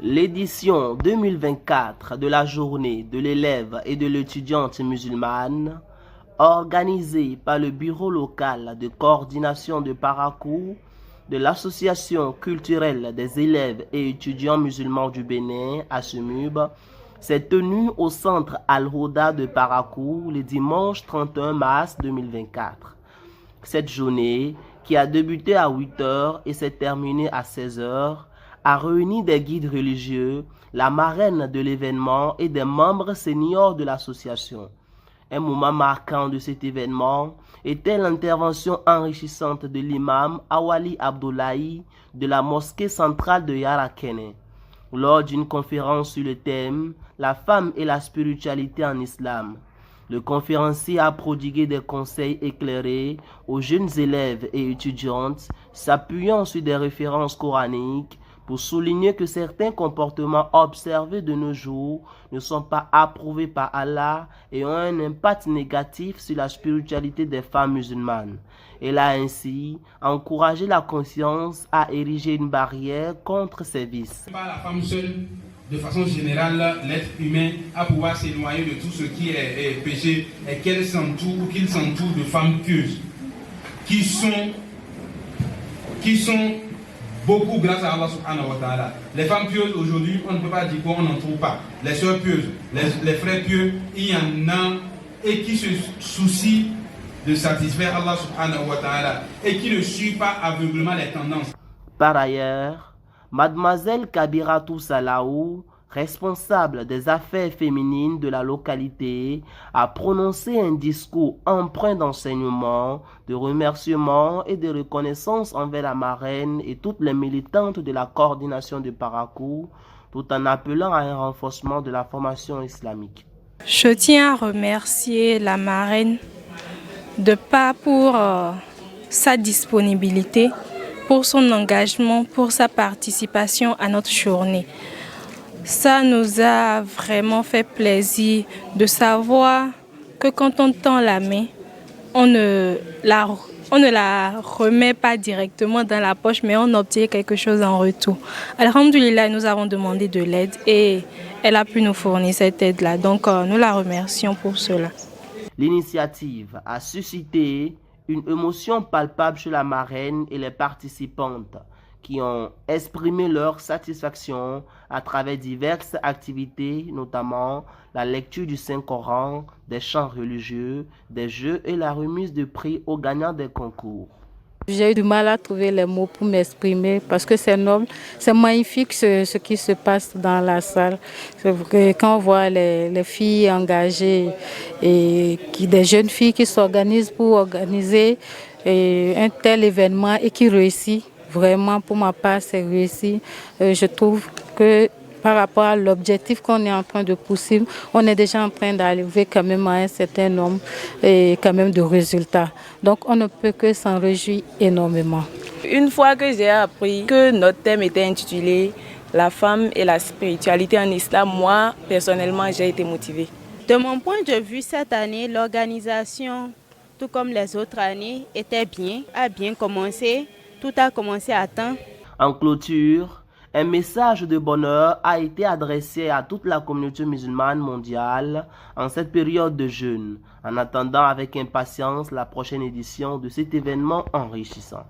L'édition 2024 de la journée de l'élève et de l'étudiante musulmane, organisée par le bureau local de coordination de Parakou de l'Association culturelle des élèves et étudiants musulmans du Bénin, ASUMUB, s'est tenue au centre Al-Hoda de Parakou le dimanche 31 mars 2024. Cette journée, qui a débuté à 8 h et s'est terminée à 16 h, a réuni des guides religieux, la marraine de l'événement et des membres seniors de l'association. Un moment marquant de cet événement était l'intervention enrichissante de l'imam Awali Abdoulaye de la mosquée centrale de Yarakene. Lors d'une conférence sur le thème « La femme et la spiritualité en islam », le conférencier a prodigué des conseils éclairés aux jeunes élèves et étudiantes, s'appuyant sur des références coraniques pour souligner que certains comportements observés de nos jours ne sont pas approuvés par Allah et ont un impact négatif sur la spiritualité des femmes musulmanes. Elle a ainsi encouragé la conscience à ériger une barrière contre ces vices. Pas la femme seule, de façon générale, l'être humain a pouvoir s'éloigner de tout ce qui est péché et qu'il s'entoure de femmes pieuses qui sont beaucoup grâce à Allah subhanahu wa ta'ala. Les femmes pieuses aujourd'hui, on ne peut pas dire qu'on n'en trouve pas. Les sœurs pieuses, les frères pieux, il y en a et qui se soucient de satisfaire Allah subhanahu wa ta'ala et qui ne suivent pas aveuglement les tendances. Par ailleurs, Mademoiselle Kabiratou Salaou, responsable des affaires féminines de la localité, a prononcé un discours empreint d'enseignement, de remerciements et de reconnaissance envers la marraine et toutes les militantes de la coordination de Parakou, tout en appelant à un renforcement de la formation islamique. Je tiens à remercier la marraine pour sa disponibilité, pour son engagement, pour sa participation à notre journée. Ça nous a vraiment fait plaisir de savoir que quand on tend la main, on ne la remet pas directement dans la poche, mais on obtient quelque chose en retour. Alhamdoulilah, nous avons demandé de l'aide et elle a pu nous fournir cette aide-là. Donc nous la remercions pour cela. L'initiative a suscité une émotion palpable chez la marraine et les participantes qui ont exprimé leur satisfaction à travers diverses activités, notamment la lecture du Saint-Coran, des chants religieux, des jeux et la remise de prix aux gagnants des concours. J'ai eu du mal à trouver les mots pour m'exprimer parce que c'est noble, c'est magnifique ce qui se passe dans la salle. Quand on voit les filles engagées et des jeunes filles qui s'organisent pour organiser un tel événement et qui réussit, vraiment pour ma part c'est réussi. Je trouve que par rapport à l'objectif qu'on est en train de poursuivre, on est déjà en train d'arriver quand même à un certain nombre et quand même de résultats. Donc on ne peut que s'en réjouir énormément. Une fois que j'ai appris que notre thème était intitulé « La femme et la spiritualité en islam », moi personnellement j'ai été motivée. De mon point de vue, cette année, l'organisation, tout comme les autres années, a bien commencé. Tout a commencé à temps. En clôture, un message de bonheur a été adressé à toute la communauté musulmane mondiale en cette période de jeûne, en attendant avec impatience la prochaine édition de cet événement enrichissant.